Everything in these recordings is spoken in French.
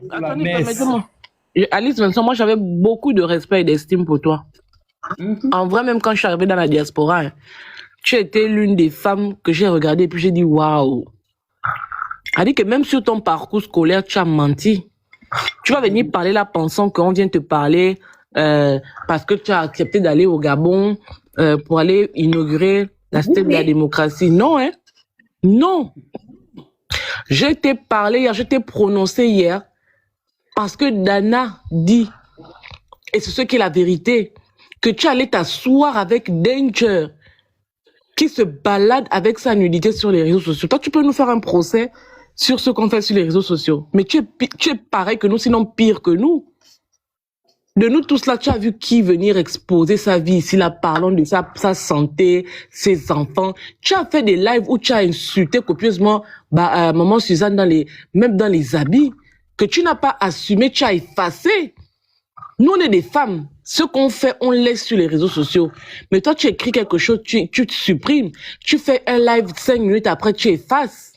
La Attendez, messe. permettez-moi. Alice Vincent, moi j'avais beaucoup de respect et d'estime pour toi. En vrai, même quand je suis arrivée dans la diaspora, hein, tu étais l'une des femmes que j'ai regardées et puis j'ai dit waouh. Elle dit que même sur ton parcours scolaire, tu as menti. Tu vas venir parler là pensant qu'on vient te parler parce que tu as accepté d'aller au Gabon pour aller inaugurer la cité de la démocratie. Non, hein? Non. Je t'ai parlé hier, je t'ai prononcé hier parce que Dana dit, et c'est ce qui est la vérité, que tu allais t'asseoir avec Danger qui se balade avec sa nudité sur les réseaux sociaux. Toi, tu peux nous faire un procès sur ce qu'on fait sur les réseaux sociaux. Mais tu es pareil que nous, sinon pire que nous. De nous tous là, tu as vu qui venir exposer sa vie ici, là, parlant de sa santé, ses enfants. Tu as fait des lives où tu as insulté copieusement maman Suzanne même dans les habits, que tu n'as pas assumé, tu as effacé. Nous, on est des femmes. Ce qu'on fait, on laisse sur les réseaux sociaux. Mais toi, tu écris quelque chose, tu te supprimes. Tu fais un live 5 minutes après, tu effaces.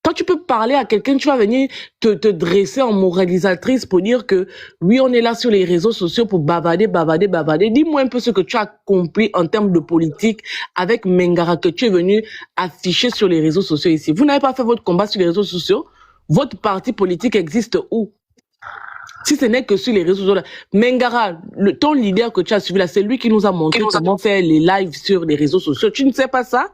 Quand tu peux parler à quelqu'un, tu vas venir te dresser en moralisatrice pour dire que oui, on est là sur les réseaux sociaux pour bavarder. Dis-moi un peu ce que tu as compris en termes de politique avec Mengara que tu es venu afficher sur les réseaux sociaux ici. Vous n'avez pas fait votre combat sur les réseaux sociaux? Votre parti politique existe où? Si ce n'est que sur les réseaux sociaux. Mengara, ton leader que tu as suivi là, c'est lui qui nous a montré comment faire les lives sur les réseaux sociaux. Tu ne sais pas ça?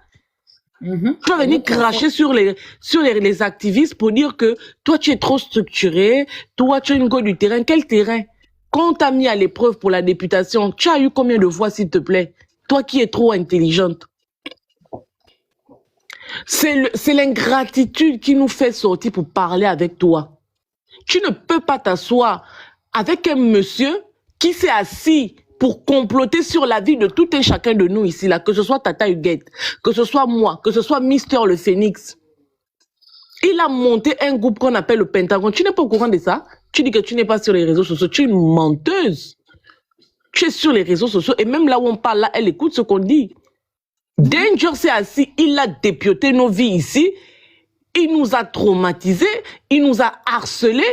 Tu vas venir cracher sur les activistes pour dire que toi, tu es trop structuré, toi, tu es une go du terrain. Quel terrain? Quand on t'a mis à l'épreuve pour la députation, tu as eu combien de voix, s'il te plaît? Toi qui es trop intelligente. C'est l'ingratitude qui nous fait sortir pour parler avec toi. Tu ne peux pas t'asseoir avec un monsieur qui s'est assis pour comploter sur la vie de tout un chacun de nous ici, là, que ce soit Tata Huguette, que ce soit moi, que ce soit Mister le Phénix. Il a monté un groupe qu'on appelle le Pentagone. Tu n'es pas au courant de ça? Tu dis que tu n'es pas sur les réseaux sociaux. Tu es une menteuse. Tu es sur les réseaux sociaux et même là où on parle, là, elle écoute ce qu'on dit. Danger s'est assis, il a dépioté nos vies ici. Il nous a traumatisés, il nous a harcelés.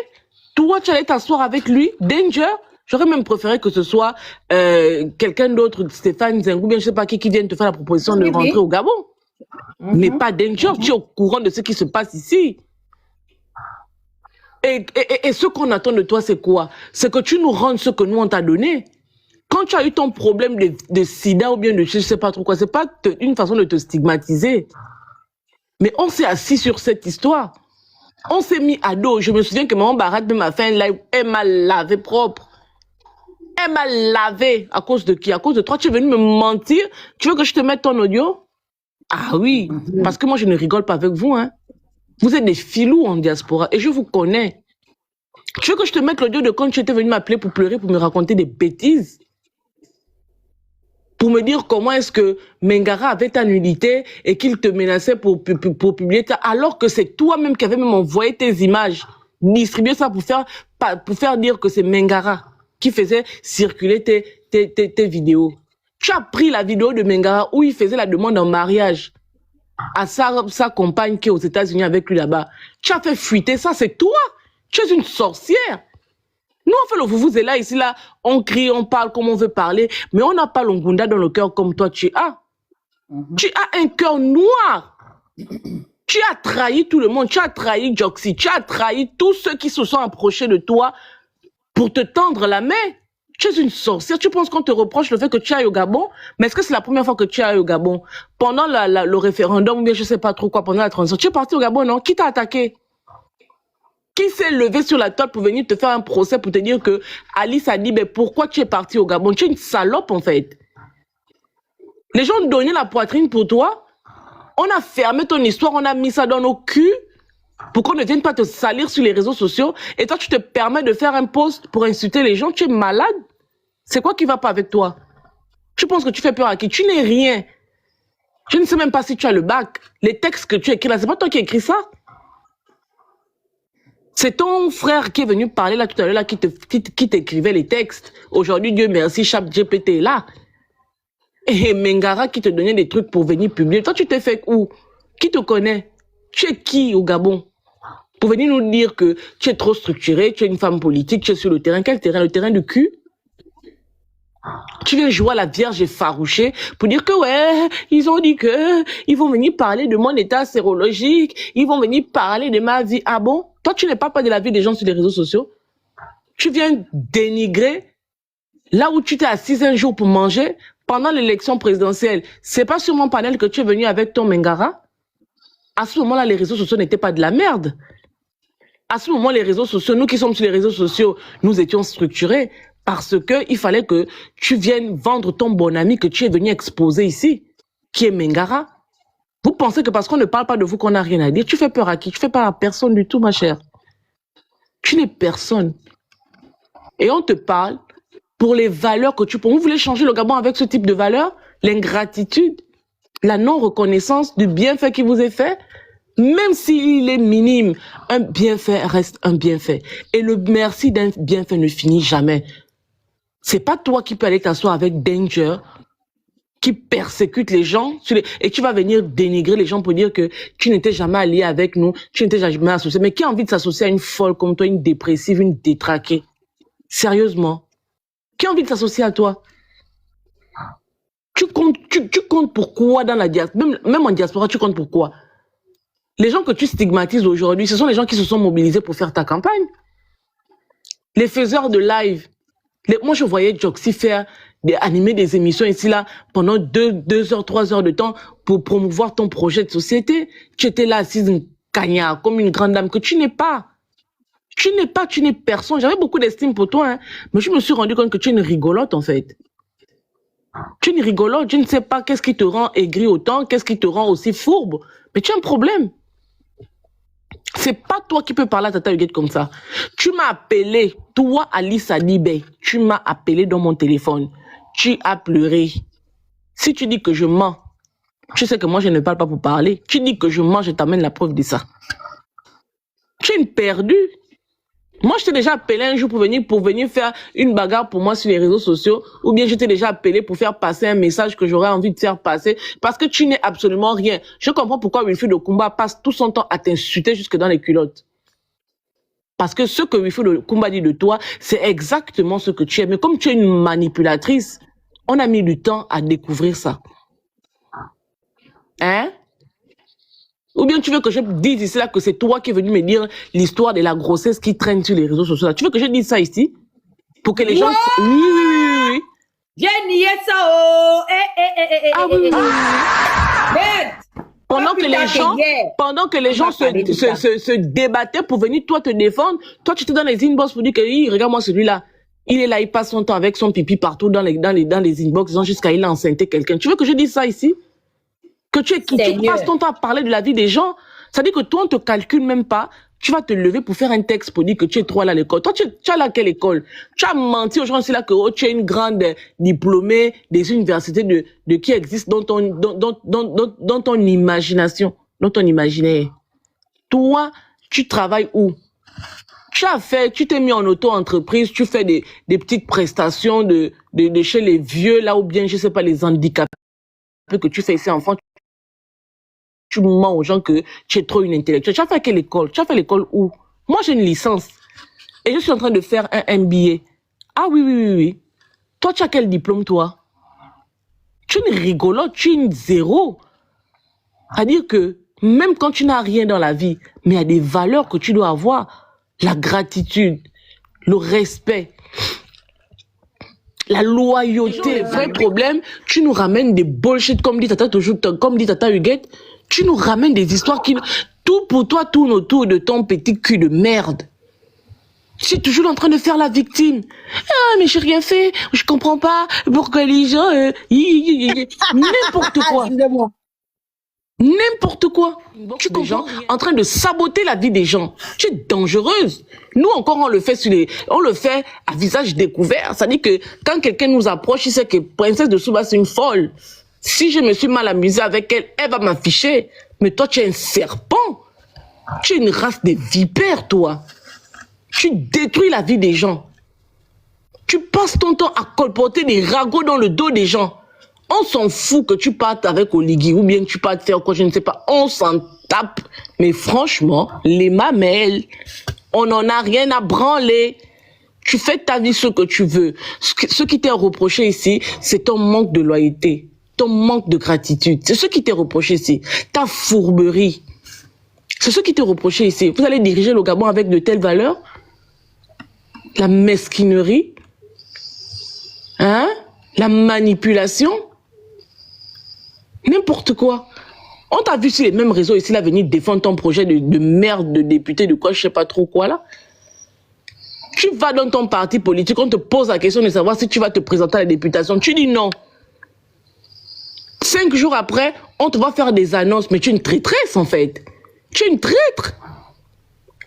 Toi, tu allais t'asseoir avec lui, Danger. J'aurais même préféré que ce soit quelqu'un d'autre, Stéphane Zengou, bien je sais pas qui vienne te faire la proposition de rentrer au Gabon. Mais pas Danger, tu es au courant de ce qui se passe ici. Et ce qu'on attend de toi, c'est quoi? C'est que tu nous rendes ce que nous on t'a donné. Quand tu as eu ton problème de sida ou bien de je sais pas trop quoi, c'est pas une façon de te stigmatiser. Mais on s'est assis sur cette histoire. On s'est mis à dos. Je me souviens que maman Barat m'a fait un live, elle m'a lavé propre. Elle m'a lavé. À cause de qui? À cause de toi. Tu es venu me mentir. Tu veux que je te mette ton audio? Ah oui. Parce que moi, je ne rigole pas avec vous. Hein. Vous êtes des filous en diaspora. Et je vous connais. Tu veux que je te mette l'audio de quand tu étais venu m'appeler pour pleurer, pour me raconter des bêtises? Pour me dire comment est-ce que Mengara avait ta nudité et qu'il te menaçait pour publier ça, alors que c'est toi-même qui avais même envoyé tes images, distribué ça pour faire dire que c'est Mengara qui faisait circuler tes vidéos. Tu as pris la vidéo de Mengara où il faisait la demande en mariage à sa compagne qui est aux États-Unis avec lui là-bas. Tu as fait fuiter ça, c'est toi. Tu es une sorcière. Nous, on fait le vous-vous-là, ici, là, on crie, on parle comme on veut parler, mais on n'a pas l'ongunda dans le cœur comme toi, tu as. Tu as un cœur noir. Tu as trahi tout le monde, tu as trahi Joxy, tu as trahi tous ceux qui se sont approchés de toi pour te tendre la main. Tu es une sorcière, tu penses qu'on te reproche le fait que tu ailles au Gabon, mais est-ce que c'est la première fois que tu ailles au Gabon? Pendant le référendum, ou bien je sais pas trop quoi, pendant la transition, tu es parti au Gabon, non? Qui t'a attaqué? Qui s'est levé sur la table pour venir te faire un procès pour te dire que Alice a dit, mais pourquoi tu es parti au Gabon? Tu es une salope, en fait. Les gens ont donné la poitrine pour toi. On a fermé ton histoire, on a mis ça dans nos culs pour qu'on ne vienne pas te salir sur les réseaux sociaux. Et toi, tu te permets de faire un post pour insulter les gens. Tu es malade. C'est quoi qui va pas avec toi? Tu penses que tu fais peur à qui? Tu n'es rien. Je ne sais même pas si tu as le bac. Les textes que tu écris là, c'est pas toi qui écris ça. C'est ton frère qui est venu parler là tout à l'heure, là, qui t'écrivait les textes. Aujourd'hui, Dieu merci, ChatGPT est là. Et Mengara qui te donnait des trucs pour venir publier. Toi, tu t'es fait où? Qui te connaît? Tu es qui au Gabon? Pour venir nous dire que tu es trop structurée, tu es une femme politique, tu es sur le terrain. Quel terrain? Le terrain du cul? Tu viens jouer à la vierge effarouchée pour dire que ouais, ils ont dit que ils vont venir parler de mon état sérologique, ils vont venir parler de ma vie. Ah bon? Toi, tu n'es pas de la vie des gens sur les réseaux sociaux. Tu viens dénigrer là où tu t'es assise un jour pour manger pendant l'élection présidentielle. C'est pas sur mon panel que tu es venu avec ton Mengara. À ce moment-là, les réseaux sociaux n'étaient pas de la merde. À ce moment, les réseaux sociaux, nous qui sommes sur les réseaux sociaux, nous étions structurés parce que il fallait que tu viennes vendre ton bon ami que tu es venu exposer ici, qui est Mengara. Vous pensez que parce qu'on ne parle pas de vous qu'on n'a rien à dire? Tu fais peur à qui? Tu fais peur à personne du tout, ma chère. Tu n'es personne. Et on te parle pour les valeurs que tu... Vous voulez changer le Gabon avec ce type de valeurs? L'ingratitude, la non-reconnaissance du bienfait qui vous est fait? Même s'il est minime, un bienfait reste un bienfait. Et le merci d'un bienfait ne finit jamais. C'est pas toi qui peux aller t'asseoir avec Danger, qui persécute les gens, et tu vas venir dénigrer les gens pour dire que tu n'étais jamais allié avec nous, tu n'étais jamais associé. Mais qui a envie de s'associer à une folle comme toi, une dépressive, une détraquée? Sérieusement. Qui a envie de s'associer à toi? Tu comptes pourquoi dans la diaspora? Même en diaspora, tu comptes pourquoi? Les gens que tu stigmatises aujourd'hui, ce sont les gens qui se sont mobilisés pour faire ta campagne. Les faiseurs de live. Moi, je voyais Joxy animer des émissions ici, là, pendant 2 heures, 3 heures de temps pour promouvoir ton projet de société. Tu étais là, assise une cagnard, comme une grande dame que tu n'es pas. Tu n'es personne. J'avais beaucoup d'estime pour toi, hein, mais je me suis rendu compte que tu es une rigolote, en fait. Tu es une rigolote. Je ne sais pas qu'est-ce qui te rend aigri autant, qu'est-ce qui te rend aussi fourbe, mais tu as un problème. C'est pas toi qui peux parler à Tata Huguette comme ça. Tu m'as appelé, toi, Alice Adibé, tu m'as appelé dans mon téléphone. Tu as pleuré. Si tu dis que je mens, tu sais que moi, je ne parle pas pour parler. Tu dis que je mens, je t'amène la preuve de ça. Tu es une perdue. Moi, je t'ai déjà appelé un jour pour venir faire une bagarre pour moi sur les réseaux sociaux, ou bien je t'ai déjà appelé pour faire passer un message que j'aurais envie de faire passer, parce que tu n'es absolument rien. Je comprends pourquoi Wilfried Okumba passe tout son temps à t'insulter jusque dans les culottes. Parce que ce que Wilfried Okumba dit de toi, c'est exactement ce que tu es. Mais comme tu es une manipulatrice, on a mis du temps à découvrir ça. Hein? Ou bien tu veux que je dise ici là que c'est toi qui es venu me dire l'histoire de la grossesse qui traîne sur les réseaux sociaux là. Tu veux que je dise ça ici? Pour que les gens... Oui. J'ai nié ça, oh! Ah oui. Pendant que les gens se débattaient pour venir toi te défendre, toi tu te donnes les inbox pour dire que regarde-moi celui-là. Il est là, il passe son temps avec son pipi partout dans les inbox jusqu'à il a enceinté quelqu'un. Tu veux que je dise ça ici? Que tu passes ton temps à parler de la vie des gens, ça dit que toi, on ne te calcule même pas. Tu vas te lever pour faire un texte pour dire que tu es trop à l'école. Toi, tu as là quelle école? Tu as menti aux gens aussi là que tu es une grande diplômée des universités de qui existent dans ton imagination, dans ton imaginaire. Toi, tu travailles où? Tu t'es mis en auto-entreprise, tu fais des petites prestations de chez les vieux là ou bien, je sais pas, les handicapés que tu fais ici enfant. Tu mens aux gens que tu es trop une intellectuelle. Tu as fait quelle école? Tu as fait l'école où? Moi, j'ai une licence. Et je suis en train de faire un MBA. Ah oui. Toi, tu as quel diplôme, toi? Tu es une rigolote, tu es une zéro. C'est-à-dire que même quand tu n'as rien dans la vie, mais il y a des valeurs que tu dois avoir. La gratitude, le respect, la loyauté. Le vrai problème, tu nous ramènes des bullshit, comme dit Tata Huguette. Tu nous ramènes des histoires qui... Tout pour toi tourne autour de ton petit cul de merde. Tu es toujours en train de faire la victime. Ah, mais j'ai rien fait. Je comprends pas pourquoi les gens... N'importe quoi. N'importe quoi. Tu comprends? En train de saboter la vie des gens. Tu es dangereuse. Nous encore, on le fait à visage découvert. Ça dit que quand quelqu'un nous approche, il sait que Princesse de Souba, c'est une folle. Si je me suis mal amusée avec elle, elle va m'afficher. Mais toi, tu es un serpent. Tu es une race de vipères, toi. Tu détruis la vie des gens. Tu passes ton temps à colporter des ragots dans le dos des gens. On s'en fout que tu partes avec Oligui ou bien que tu partes faire quoi, je ne sais pas. On s'en tape. Mais franchement, les mamelles, on n'en a rien à branler. Tu fais de ta vie ce que tu veux. Ce qui t'est reproché ici, c'est ton manque de loyauté, ton manque de gratitude. C'est ce qui t'est reproché ici. Ta fourberie. C'est ce qui t'est reproché ici. Vous allez diriger le Gabon avec de telles valeurs? La mesquinerie? Hein? La manipulation? N'importe quoi. On t'a vu sur les mêmes réseaux ici, là, venir défendre ton projet de merde, de député, de quoi, je sais pas trop quoi, là. Tu vas dans ton parti politique, on te pose la question de savoir si tu vas te présenter à la députation. Tu dis non. 5 jours après, on te va faire des annonces, mais tu es une traîtresse, en fait. Tu es une traître.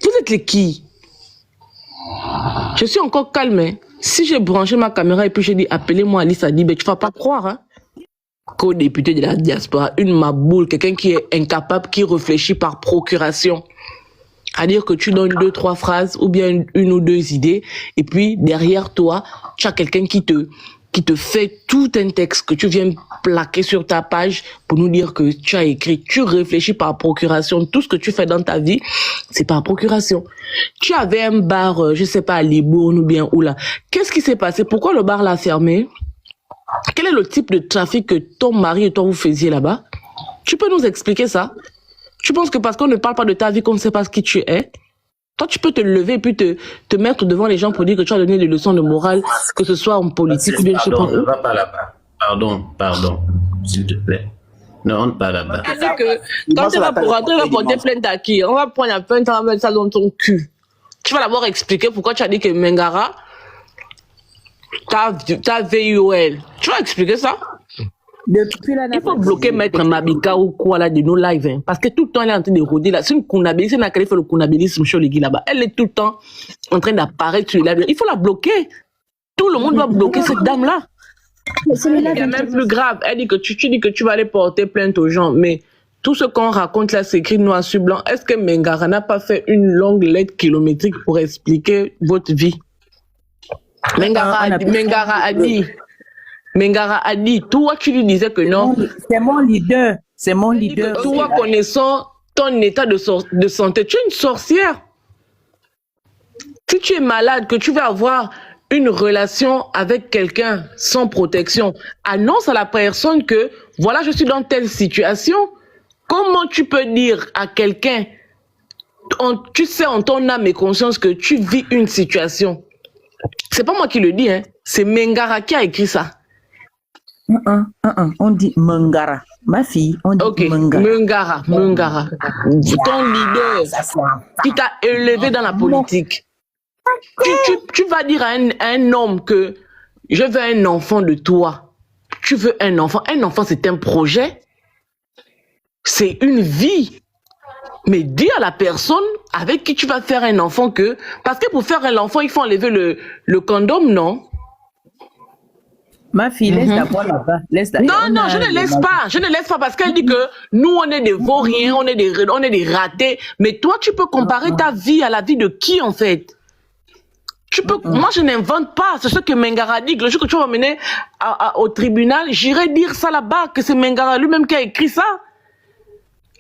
Vous êtes les qui? Je suis encore calme, hein. Si j'ai branché ma caméra et puis j'ai dit appelez-moi Alice Adibé, tu vas pas croire, hein. Co-député de la diaspora, une maboule, quelqu'un qui est incapable, qui réfléchit par procuration. À dire que tu donnes 2, 3 phrases ou bien une ou 2 idées et puis derrière toi, tu as quelqu'un qui te fait tout un texte que tu viens plaquer sur ta page pour nous dire que tu as écrit. Tu réfléchis par procuration. Tout ce que tu fais dans ta vie, c'est par procuration. Tu avais un bar, je sais pas, à Libourne ou bien où là. Qu'est-ce qui s'est passé? Pourquoi le bar l'a fermé? Quel est le type de trafic que ton mari et toi vous faisiez là-bas? Tu peux nous expliquer ça? Tu penses que parce qu'on ne parle pas de ta vie, qu'on ne sait pas ce qui tu es? Toi, tu peux te lever et puis te mettre devant les gens pour dire que tu as donné des leçons de morale, que ce soit en politique ou bien je sais pas. Ne va pas là-bas. Pardon, s'il te plaît. Ne rentre pas là-bas. C'est-à-dire que quand tu vas pour rentrer, on va porter plainte à qui? On va prendre la plainte, on va mettre ça dans ton cul. Tu vas d'abord expliquer pourquoi tu as dit que Mengara, t'as VUL. Tu vas expliquer ça? Il faut bloquer Maître Mabika ou quoi là de nos lives, hein, parce que tout le temps elle est en train de rôder là. C'est une Kounabé, c'est une fait le Kounabilisme sur les gars là-bas. Elle est tout le temps en train d'apparaître sur les lives. Il faut la bloquer. Tout le monde doit bloquer cette dame là. Il y a même plus grave. Elle dit que tu dis que tu vas aller porter plainte aux gens, mais tout ce qu'on raconte là, c'est écrit noir sur blanc. Est-ce que Mengara n'a pas fait une longue lettre kilométrique pour expliquer votre vie? Mengara a dit, toi tu lui disais que non. C'est mon leader. C'est mon leader. Toi connaissant ton état de santé, tu es une sorcière. Si tu es malade, que tu vas avoir une relation avec quelqu'un sans protection, annonce à la personne que voilà, je suis dans telle situation. Comment tu peux dire à quelqu'un, tu sais en ton âme et conscience que tu vis une situation? C'est pas moi qui le dis, hein. C'est Mengara qui a écrit ça. On dit Mengara. Ma fille, on dit Mengara. Ton leader qui t'a élevé dans la politique. Tu vas dire à un homme que je veux un enfant de toi. Tu veux un enfant. Un enfant, c'est un projet. C'est une vie. Mais dis à la personne avec qui tu vas faire un enfant que... Parce que pour faire un enfant, il faut enlever le condom, non? Ma fille, laisse d'abord là-bas. Non, je ne laisse pas. Je ne laisse pas parce qu'elle dit que nous, on est des vauriens, on est des ratés. Mais toi, tu peux comparer ta vie à la vie de qui, en fait? Tu peux, moi, je n'invente pas. C'est ce que Mengara dit. Le jour que tu vas m'emmener au tribunal, j'irai dire ça là-bas, que c'est Mengara lui-même qui a écrit ça.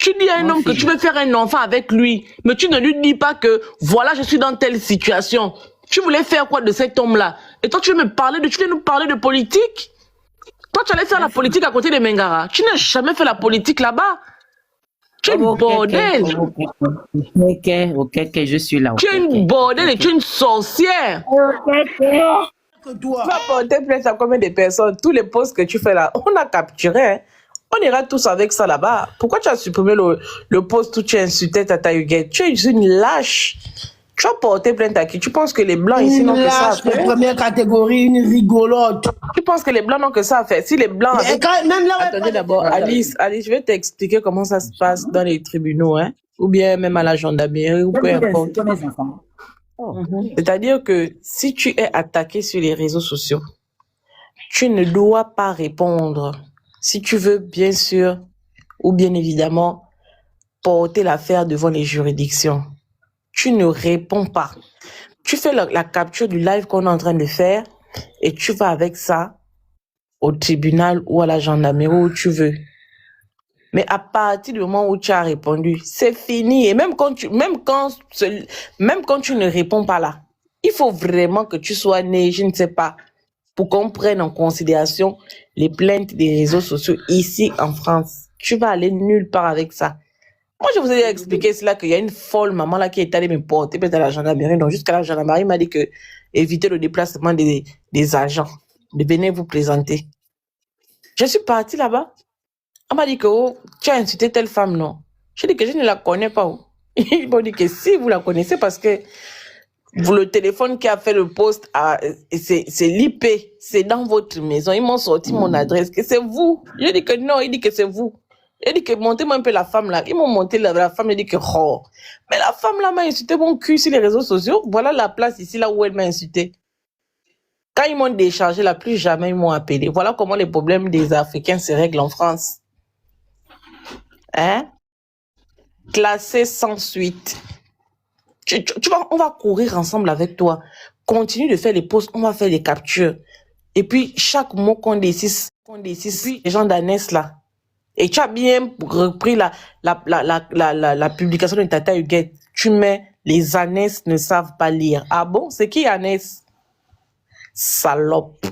Tu dis à un homme que tu veux faire un enfant avec lui, mais tu ne lui dis pas que voilà, je suis dans telle situation. Tu voulais faire quoi de cet homme-là? Et toi, tu veux nous parler de politique? Toi, tu allais faire la politique à côté de Mengara. Tu n'as jamais fait la politique là-bas. Tu es une bordel. Ok, je suis là. Tu es une bordel et tu es une sorcière. Tu vas porter plainte à combien de personnes? Tous les posts que tu fais là, on a capturé. Hein. On ira tous avec ça là-bas. Pourquoi tu as supprimé le post où tu insultais Tata Huguette? Tu es une lâche. Tu as porté plainte à qui? Tu penses que les Blancs ici n'ont que ça à faire? Une première catégorie, une rigolote. Tu penses que les Blancs n'ont que ça à faire? Si les Blancs... Attendez d'abord, Alice, je vais t'expliquer comment ça se passe dans les tribunaux, hein? Ou bien même à la gendarmerie, ou peu importe. C'est-à-dire que si tu es attaqué sur les réseaux sociaux, tu ne dois pas répondre. Si tu veux, bien sûr, ou bien évidemment, porter l'affaire devant les juridictions. Tu ne réponds pas. Tu fais la capture du live qu'on est en train de faire et tu vas avec ça au tribunal ou à la gendarmerie où tu veux. Mais à partir du moment où tu as répondu, c'est fini. Et même quand tu ne réponds pas là, il faut vraiment que tu sois né, je ne sais pas, pour qu'on prenne en considération les plaintes des réseaux sociaux ici en France. Tu vas aller nulle part avec ça. Moi, je vous ai expliqué cela, qu'il y a une folle maman là qui est allée me porter peut-être à la gendarmerie. Donc, jusqu'à la gendarmerie m'a dit que évitez le déplacement des agents. De venir vous présenter. Je suis partie là-bas. On m'a dit que oh, tu as insulté telle femme, non? Je dis que je ne la connais pas. Oh. Ils m'ont dit que si vous la connaissez parce que le téléphone qui a fait le post, c'est l'IP, c'est dans votre maison. Ils m'ont sorti mon adresse, que c'est vous. Je dis que non, il dit que c'est vous. Il dit que montez-moi un peu la femme là. Ils m'ont monté la femme, il dit que oh. Mais la femme là m'a insulté mon cul sur les réseaux sociaux. Voilà la place ici là où elle m'a insulté. Quand ils m'ont déchargé là, plus jamais ils m'ont appelé. Voilà comment les problèmes des Africains se règlent en France. Hein? Classé sans suite. On va courir ensemble avec toi. Continue de faire les posts, on va faire les captures. Et puis, chaque mot qu'on décide, puis les gens d'Anès là. Et tu as bien repris la publication de Tata Huguette. Tu mets les Anès ne savent pas lire. Ah bon? C'est qui Anès? Salope.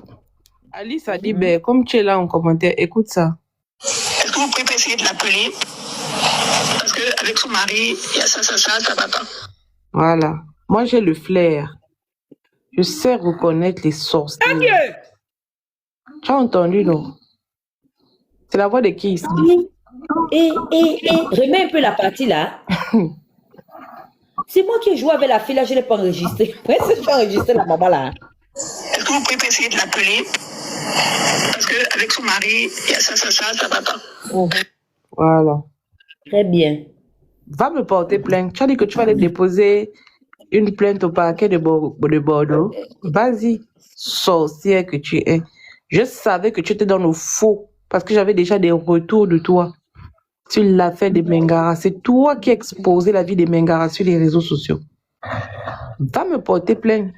Alice a dit, ben, comme tu es là en commentaire, écoute ça. Est-ce que vous pouvez essayer de l'appeler? Parce qu'avec son mari, il y a ça va pas. Voilà. Moi, j'ai le flair. Je sais reconnaître les sorciers. Tu as entendu, non? C'est la voix de qui ici? Remets un peu la partie là. C'est moi qui ai joué avec la fille là, je ne l'ai pas enregistré. Est-ce que tu as enregistré la maman là? Est-ce que vous pouvez essayer de l'appeler? Parce qu'avec son mari, il y a ça va pas. Voilà. Très bien. Va me porter plainte. Tu as dit que tu vas aller déposer une plainte au parquet de Bordeaux. Vas-y, sorcière que tu es. Je savais que tu étais dans le faux parce que j'avais déjà des retours de toi. Tu l'as fait des Mengara. C'est toi qui as exposé la vie des Mengara sur les réseaux sociaux. Va me porter plainte.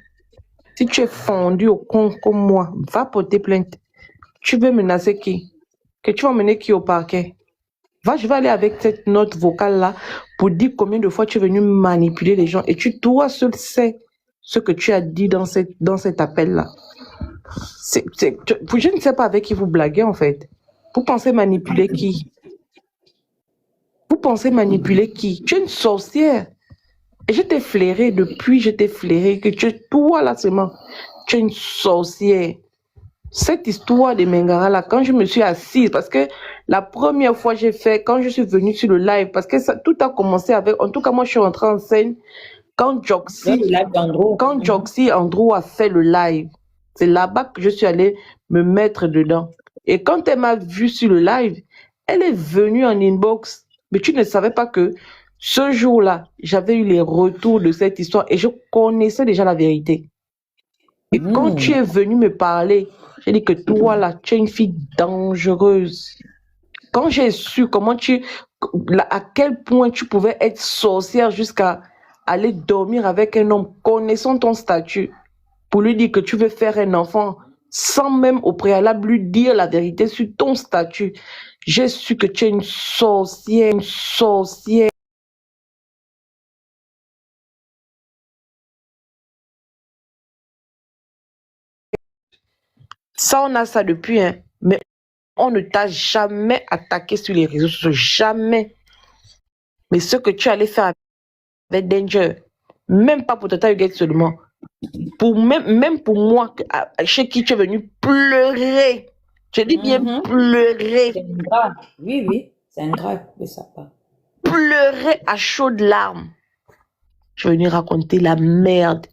Si tu es fondu au con comme moi, va porter plainte. Tu veux menacer qui? Que tu vas mener qui au parquet? Va, je vais aller avec cette note vocale-là pour dire combien de fois tu es venu manipuler les gens. Et toi seul sais ce que tu as dit dans cet appel-là. Je ne sais pas avec qui vous blaguez en fait. Vous pensez manipuler qui? Vous pensez manipuler qui? Tu es une sorcière. Et je t'ai flairé depuis, je t'ai flairé que toi là seulement, tu es une sorcière. Cette histoire de Mengara là, quand je me suis assise, parce que la première fois j'ai fait, quand je suis venue sur le live, parce que tout a commencé avec, en tout cas moi je suis rentrée en scène quand Joxy Andrew a fait le live. C'est là-bas que je suis allée me mettre dedans. Et quand elle m'a vue sur le live, elle est venue en inbox. Mais tu ne savais pas que ce jour-là, j'avais eu les retours de cette histoire et je connaissais déjà la vérité. Et quand tu es venu me parler, j'ai dit que toi là, tu es une fille dangereuse. Quand j'ai su à quel point tu pouvais être sorcière jusqu'à aller dormir avec un homme, connaissant ton statut, pour lui dire que tu veux faire un enfant, sans même au préalable lui dire la vérité sur ton statut, j'ai su que tu es une sorcière, une sorcière. Ça, on a ça depuis, hein. Mais on ne t'a jamais attaqué sur les réseaux sociaux, jamais. Mais ce que tu allais faire avec Danger, même pas pour Tata Huguette seulement, même pour moi, chez qui tu es venu pleurer. Je dis bien pleurer. C'est grave. Oui, c'est un grave de sa part. Pleurer à chaudes larmes. Je vais venir raconter la merde.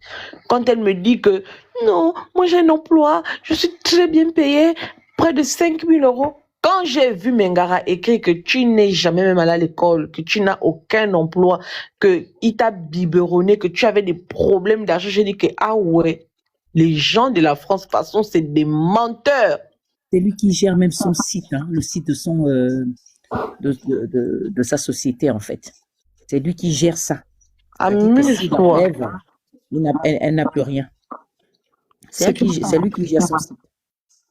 Quand elle me dit que non, moi j'ai un emploi, je suis très bien payée, près de 5 000 euros. Quand j'ai vu Mengara écrire que tu n'es jamais même allé à l'école, que tu n'as aucun emploi, qu'il t'a biberonné, que tu avais des problèmes d'argent, j'ai dit que ah ouais, les gens de la France, de toute façon, c'est des menteurs. C'est lui qui gère même son site, hein, le site de sa société en fait. C'est lui qui gère ça. Amuse-toi. Elle n'a plus rien. C'est lui qui gère son site.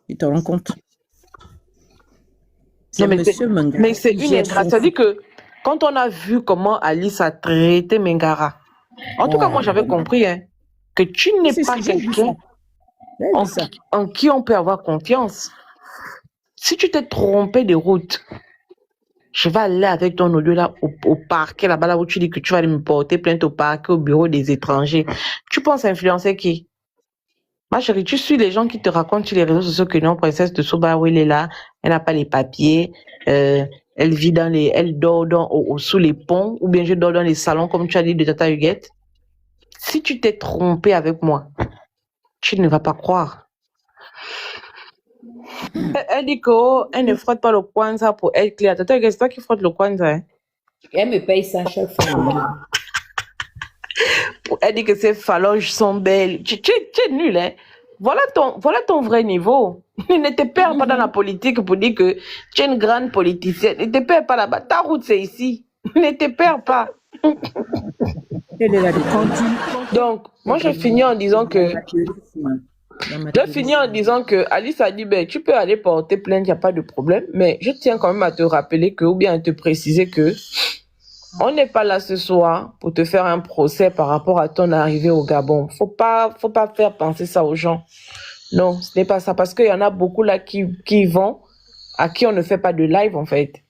Tu te rends compte? C'est Non, mais Monsieur Mangara mais c'est qui une gère ingrate. son C'est-à-dire que quand on a vu comment Alice a traité Mengara, en tout cas, moi, j'avais compris hein, que tu n'es Si, pas si, j'ai vu ça. quelqu'un J'ai en, vu ça. en qui on peut avoir confiance. Si tu t'es trompé de route, je vais aller avec ton audio là au parquet là-bas là où tu dis que tu vas aller me porter plainte au parquet, au bureau des étrangers. Tu penses influencer qui? Ma chérie, tu suis les gens qui te racontent sur les réseaux sociaux que non, princesse de Soba, où elle est là, elle n'a pas les papiers, elle vit elle dort sous les ponts, ou bien je dors dans les salons, comme tu as dit de Tata Huguette. Si tu t'es trompé avec moi, tu ne vas pas croire. Elle dit qu'elle ne frotte pas le Kwanzaa pour être claire. Tata Huguette, c'est toi qui frotte le Kwanzaa, hein? Elle me paye ça chaque fois. Elle dit que ses phalanges sont belles. Tu es nul, hein? Voilà ton vrai niveau. Ne te perds pas dans la politique pour dire que tu es une grande politicienne. Ne te perds pas là-bas. Ta route, c'est ici. Ne te perds pas. Elle est là de continue. Donc, moi, je finis en disant que Alice a dit, ben, tu peux aller porter plainte, il n'y a pas de problème. Mais je tiens quand même à te rappeler que, ou bien à te préciser que on n'est pas là ce soir pour te faire un procès par rapport à ton arrivée au Gabon. Faut pas faire penser ça aux gens. Non, ce n'est pas ça. Parce qu'il y en a beaucoup là qui vont, à qui on ne fait pas de live en fait.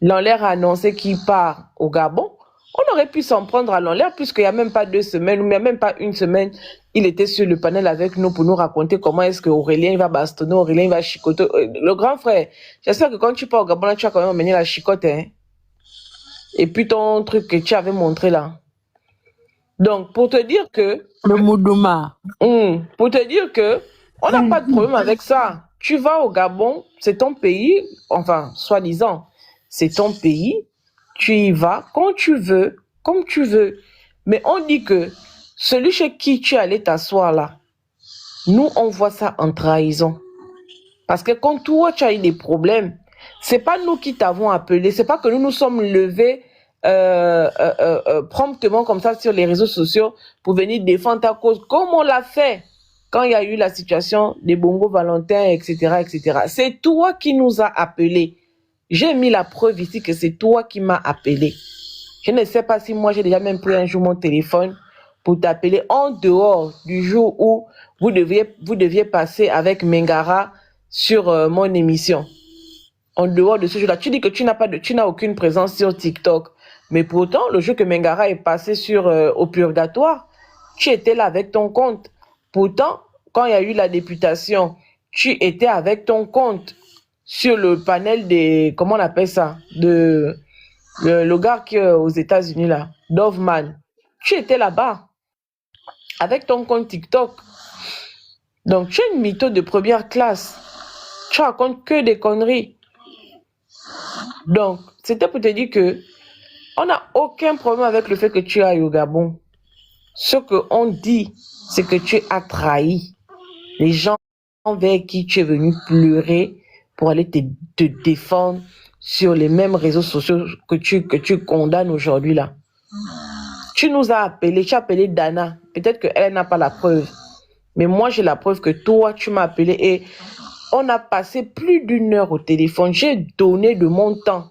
L'Enlair a annoncé qu'il part au Gabon. On aurait pu s'en prendre à L'Enlair puisqu'il n'y a même pas 2 semaines, ou il n'y a même pas 1 semaine, il était sur le panel avec nous pour nous raconter comment est-ce qu'Aurélien va bastonner, Aurélien va chicoter. Le grand frère, j'espère que quand tu pars au Gabon, là, tu vas quand même emmener la chicote, hein. Et puis ton truc que tu avais montré là. Donc, pour te dire que... Le Moudouma. Pour te dire que on n'a pas de problème avec ça. Tu vas au Gabon, c'est ton pays, enfin, soi-disant, c'est ton pays. Tu y vas quand tu veux, comme tu veux. Mais on dit que celui chez qui tu es allé t'asseoir là, nous, on voit ça en trahison. Parce que quand toi, tu as eu des problèmes, c'est pas nous qui t'avons appelé, c'est pas que nous nous sommes levés promptement comme ça sur les réseaux sociaux pour venir défendre ta cause, comme on l'a fait quand il y a eu la situation des Bongo Valentin, etc., etc. C'est toi qui nous as appelés. J'ai mis la preuve ici que c'est toi qui m'as appelé. Je ne sais pas si moi j'ai déjà même pris un jour mon téléphone pour t'appeler en dehors du jour où vous deviez passer avec Mengara sur mon émission. En dehors de ce jour-là, tu dis que tu n'as aucune présence sur TikTok. Mais pourtant, le jour que Mengara est passé au purgatoire, tu étais là avec ton compte. Pourtant, quand il y a eu la députation, tu étais avec ton compte sur le panel des, comment on appelle ça, de le gars qui est aux États-Unis là, Doveman. Tu étais là-bas avec ton compte TikTok. Donc, tu es une mytho de première classe. Tu racontes que des conneries. Donc, c'était pour te dire que on n'a aucun problème avec le fait que tu ailles au Gabon. Ce qu'on dit, c'est que tu as trahi les gens vers qui tu es venu pleurer pour aller te défendre sur les mêmes réseaux sociaux que tu condamnes aujourd'hui là. Tu nous as appelé, tu as appelé Dana. Peut-être qu'elle n'a pas la preuve. Mais moi, j'ai la preuve que toi, tu m'as appelé et on a passé plus d'1 heure au téléphone. J'ai donné de mon temps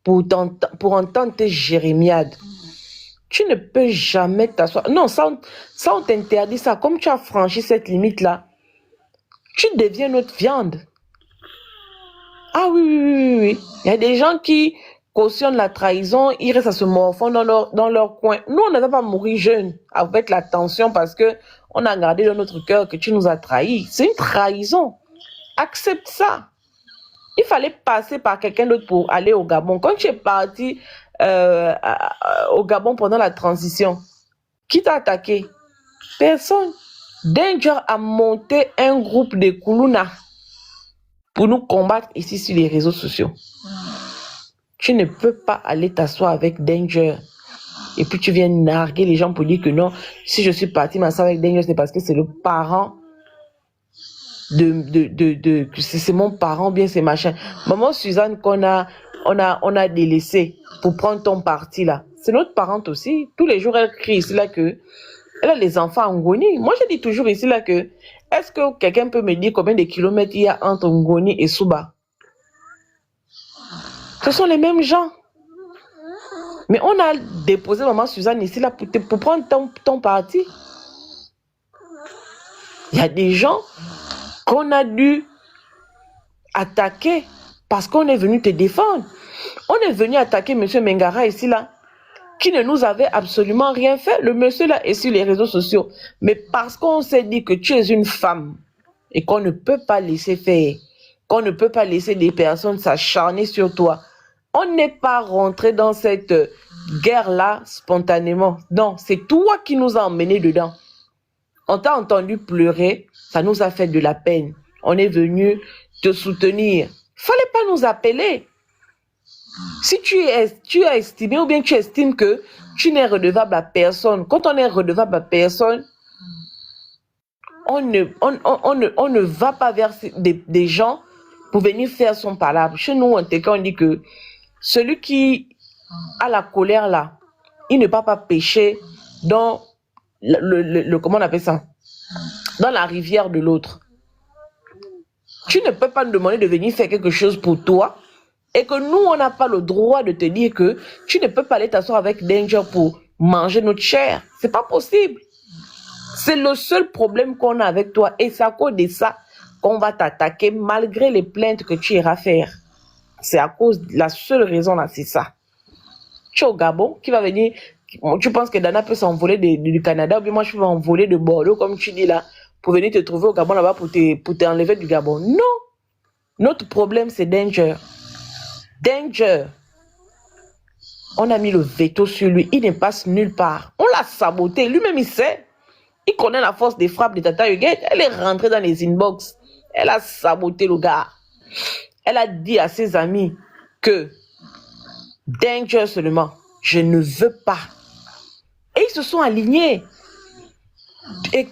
pour entendre tes jérémiades. Tu ne peux jamais t'asseoir. Non, ça on t'interdit ça. Comme tu as franchi cette limite-là, tu deviens notre viande. Ah oui. Il y a des gens qui cautionnent la trahison, ils restent à se morfondre dans leur coin. Nous, on ne va pas mourir jeune avec la tension parce que on a gardé dans notre cœur que tu nous as trahis. C'est une trahison. Accepte ça. Il fallait passer par quelqu'un d'autre pour aller au Gabon. Quand tu es parti au Gabon pendant la transition, qui t'a attaqué? Personne. Danger a monté un groupe de Koulouna pour nous combattre ici sur les réseaux sociaux. Tu ne peux pas aller t'asseoir avec Danger et puis tu viens narguer les gens pour dire que non, si je suis parti m'asseoir avec Danger, c'est parce que c'est le parent c'est mon parent, bien c'est machin. Maman Suzanne qu'on a délaissé pour prendre ton parti là. C'est notre parente aussi. Tous les jours elle crie ici là que elle a les enfants en Ngoni. Moi je dis toujours ici là que est-ce que quelqu'un peut me dire combien de kilomètres il y a entre Ngoni et Souba? Ce sont les mêmes gens. Mais on a déposé maman Suzanne ici là pour prendre ton parti. Il y a des gens qu'on a dû attaquer parce qu'on est venu te défendre. On est venu attaquer M. Mengara ici là, qui ne nous avait absolument rien fait. Le monsieur là est sur les réseaux sociaux. Mais parce qu'on s'est dit que tu es une femme et qu'on ne peut pas laisser faire, qu'on ne peut pas laisser des personnes s'acharner sur toi, on n'est pas rentré dans cette guerre-là spontanément. Non, c'est toi qui nous a emmenés dedans. On t'a entendu pleurer, ça nous a fait de la peine. On est venu te soutenir. Fallait pas nous appeler. Si tu as estimé ou bien tu estimes que tu n'es redevable à personne, quand on est redevable à personne, on ne va pas vers des gens pour venir faire son palabre. Chez nous, en tout cas, on dit que celui qui a la colère là, il ne va pas pêcher dans comment on appelle ça? Dans la rivière de l'autre. Tu ne peux pas nous demander de venir faire quelque chose pour toi et que nous, on n'a pas le droit de te dire que tu ne peux pas aller t'asseoir avec Danger pour manger notre chair. C'est pas possible. C'est le seul problème qu'on a avec toi et c'est à cause de ça qu'on va t'attaquer malgré les plaintes que tu iras faire. C'est à cause de la seule raison là, c'est ça. Tu es au Gabon, qui va venir, tu penses que Dana peut s'envoler du Canada ou bien moi je peux m'envoler de Bordeaux comme tu dis là pour venir te trouver au Gabon là-bas pour t'enlever du Gabon. Non. Notre problème c'est Danger. Danger. On a mis le veto sur lui, il ne passe nulle part. On l'a saboté, lui-même il sait. Il connaît la force des frappes de Tata Huguette. Elle est rentrée dans les inbox. Elle a saboté le gars. Elle a dit à ses amis que Danger seulement, je ne veux pas. Et ils se sont alignés. Et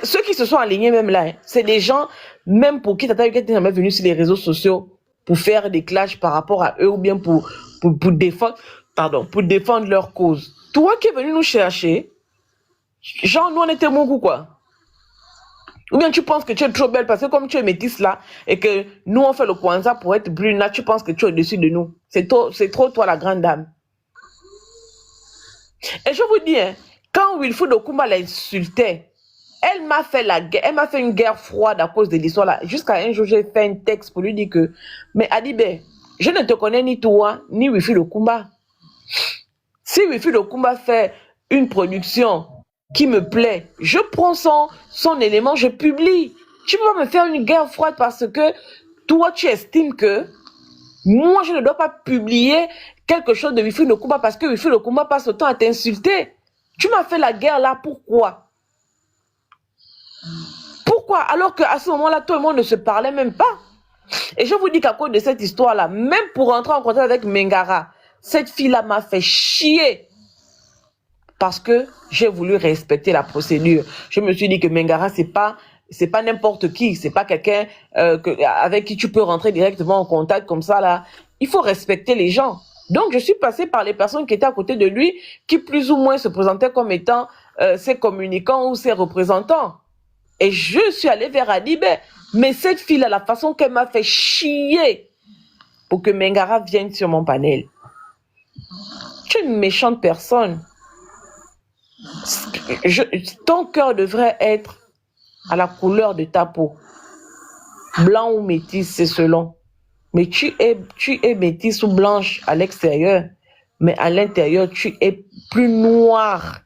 ceux qui se sont alignés même là, c'est des gens, même pour qui Tata Huguette n'est jamais venue sur les réseaux sociaux pour faire des clashs par rapport à eux ou bien pour défendre leur cause. Toi qui es venu nous chercher, genre nous on était mon goût quoi. Ou bien tu penses que tu es trop belle parce que comme tu es métisse là et que nous on fait le Kwanzaa pour être brune là, tu penses que tu es au-dessus de nous. C'est trop toi la grande dame. Et je vous dis, hein, quand Wilfred Okumba l'insultait, elle m'a fait une guerre froide à cause de l'histoire là. Jusqu'à un jour, j'ai fait un texte pour lui dire que, mais Adibé, je ne te connais ni toi, ni Wilfred Okumba. Si Wilfred Okumba fait une production qui me plaît, je prends son élément, je publie. Tu peux pas me faire une guerre froide parce que toi, tu estimes que moi, je ne dois pas publier quelque chose de Wilfred Okumba parce que Wilfred Okumba passe le temps à t'insulter. Tu m'as fait la guerre là, pourquoi? Pourquoi? Alors qu'à ce moment-là, tout le monde ne se parlait même pas. Et je vous dis qu'à cause de cette histoire-là, même pour rentrer en contact avec Mengara, cette fille-là m'a fait chier. Parce que j'ai voulu respecter la procédure. Je me suis dit que Mengara, c'est pas n'importe qui. C'est pas quelqu'un avec qui tu peux rentrer directement en contact comme ça là. Il faut respecter les gens. Donc, je suis passée par les personnes qui étaient à côté de lui, qui plus ou moins se présentaient comme étant ses communicants ou ses représentants. Et je suis allée vers Adibé. Mais cette fille-là, la façon qu'elle m'a fait chier pour que Mengara vienne sur mon panel. Tu es une méchante personne. Ton cœur devrait être à la couleur de ta peau. Blanc ou métis, c'est selon. Mais tu es métisse ou blanche à l'extérieur, mais à l'intérieur, tu es plus noire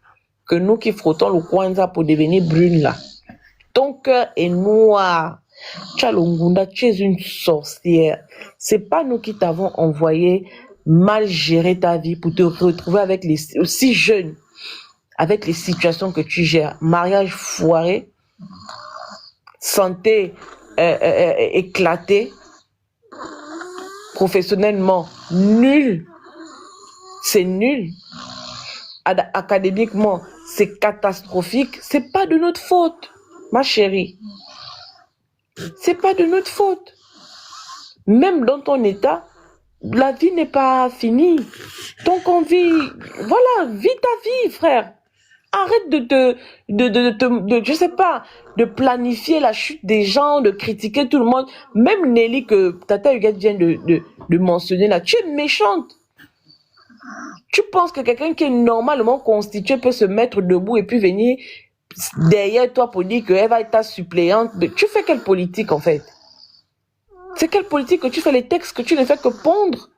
que nous qui frottons le Kwanzaa pour devenir brune là. Ton cœur est noir. Tchalongunda, tu es une sorcière. C'est pas nous qui t'avons envoyé mal gérer ta vie pour te retrouver avec les aussi jeunes, avec les situations que tu gères. Mariage foiré, santé éclatée, professionnellement nul. C'est nul. Académiquement, c'est catastrophique. C'est pas de notre faute, ma chérie. C'est pas de notre faute. Même dans ton état, la vie n'est pas finie. Donc on vit, voilà, vis ta vie, frère. Arrête je sais pas, de planifier la chute des gens, de critiquer tout le monde. Même Nelly que Tata Huguette vient de mentionner là, tu es méchante. Tu penses que quelqu'un qui est normalement constitué peut se mettre debout et puis venir derrière toi pour dire qu'elle va être ta suppléante. Mais tu fais quelle politique en fait? C'est quelle politique que tu fais, les textes que tu ne fais que pondre?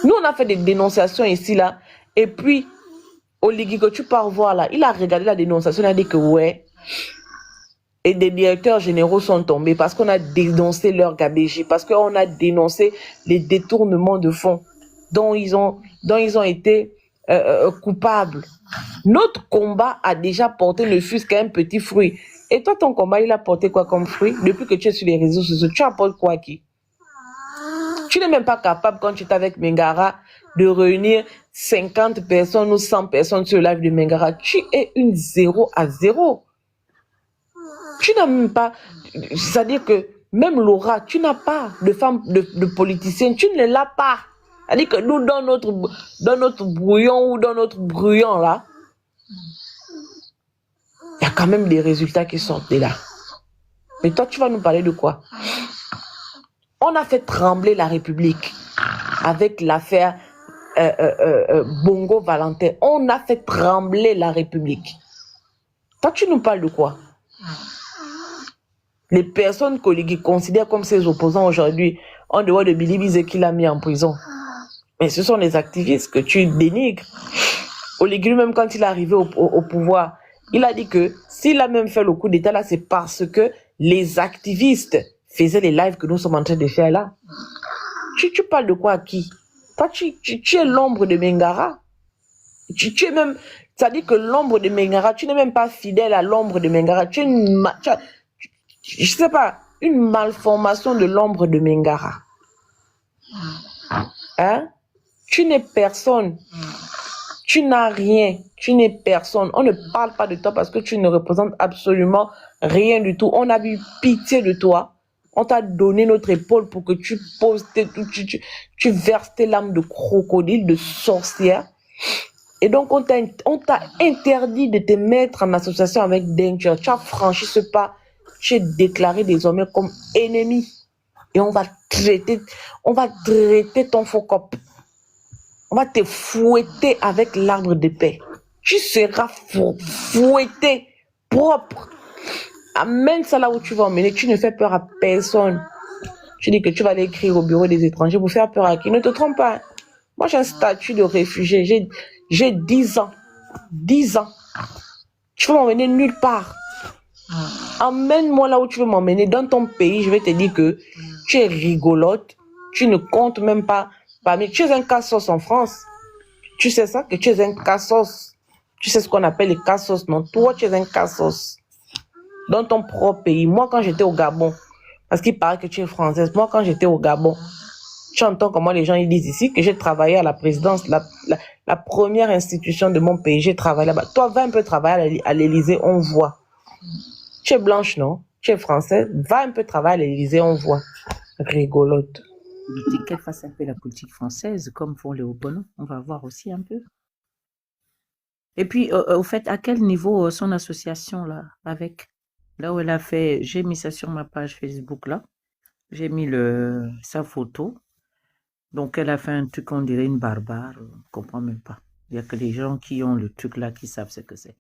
Nous, on a fait des dénonciations ici, là, et puis Oligui que tu pars voir là, il a regardé la dénonciation, il a dit que ouais, et des directeurs généraux sont tombés parce qu'on a dénoncé leur gabégie, parce qu'on a dénoncé les détournements de fonds dont ils ont été coupables. Notre combat a déjà porté ne fût-ce qu'un petit fruit. Et toi, ton combat, il a porté quoi comme fruit? Depuis que tu es sur les réseaux sociaux, tu apportes quoi à qui? Tu n'es même pas capable, quand tu es avec Mengara, de réunir 50 personnes ou 100 personnes sur le live de Mengara. Tu es une 0 à 0. Tu n'as même pas... C'est-à-dire que même Laura, tu n'as pas de femme, de politicienne. Tu ne l'as pas. C'est-à-dire que nous, dans notre brouillon ou dans notre brouillon, là, il y a quand même des résultats qui sortent de là. Mais toi, tu vas nous parler de quoi? On a fait trembler la République avec l'affaire Bongo Valentin. On a fait trembler la République. Toi, tu nous parles de quoi? Les personnes qu'Oligui considère comme ses opposants aujourd'hui, en dehors de Billy Bizet qu'il a mis en prison. Mais ce sont les activistes que tu dénigres. Oligui lui-même, quand il est arrivé au pouvoir, il a dit que s'il a même fait le coup d'État là, c'est parce que les activistes faisaient les lives que nous sommes en train de faire là. Tu parles de quoi à qui? Toi, tu es l'ombre de Mengara. Tu es même... C'est-à-dire que l'ombre de Mengara, tu n'es même pas fidèle à l'ombre de Mengara. Tu es je sais pas, une malformation de l'ombre de Mengara. Hein? Tu n'es personne. Tu n'as rien. Tu n'es personne. On ne parle pas de toi parce que tu ne représentes absolument rien du tout. On a eu pitié de toi. On t'a donné notre épaule pour que tu poses tu verses tes larmes de crocodile, de sorcière. Et donc, on t'a interdit de te mettre en association avec Danger. Tu as franchi ce pas. Tu es déclaré désormais comme ennemi. Et on va traiter ton faux cop. On va te fouetter avec l'arbre de paix. Tu seras fouetté, propre. Amène ça là où tu vas emmener. Tu ne fais peur à personne. Tu dis que tu vas aller écrire au bureau des étrangers pour faire peur à qui? Ne te trompe pas. Moi, j'ai un statut de réfugié. J'ai 10 ans. 10 ans. Tu vas m'emmener nulle part. Emmène-moi là où tu veux m'emmener. Dans ton pays, je vais te dire que tu es rigolote. Tu ne comptes même pas parmi. Tu es un cassos en France. Tu sais ça? Que tu es un cassos. Tu sais ce qu'on appelle les cassos, non? Toi, tu es un cassos. Dans ton propre pays. Moi, quand j'étais au Gabon, parce qu'il paraît que tu es française, moi, quand j'étais au Gabon, tu entends comment les gens ils disent ici que j'ai travaillé à la présidence, la première institution de mon pays, j'ai travaillé là-bas. Toi, va un peu travailler à l'Élysée, on voit. Tu es blanche, non? Tu es française, va un peu travailler à l'Élysée, on voit. Rigolote. Qu'elle fasse un peu la politique française, comme font les Obono. On va voir aussi un peu. Et puis, au fait, à quel niveau son association, là, avec... Là où elle a fait... J'ai mis ça sur ma page Facebook, là. J'ai mis sa photo. Donc, elle a fait un truc, on dirait une barbare. Je ne comprends même pas. Il n'y a que les gens qui ont le truc là qui savent ce que c'est.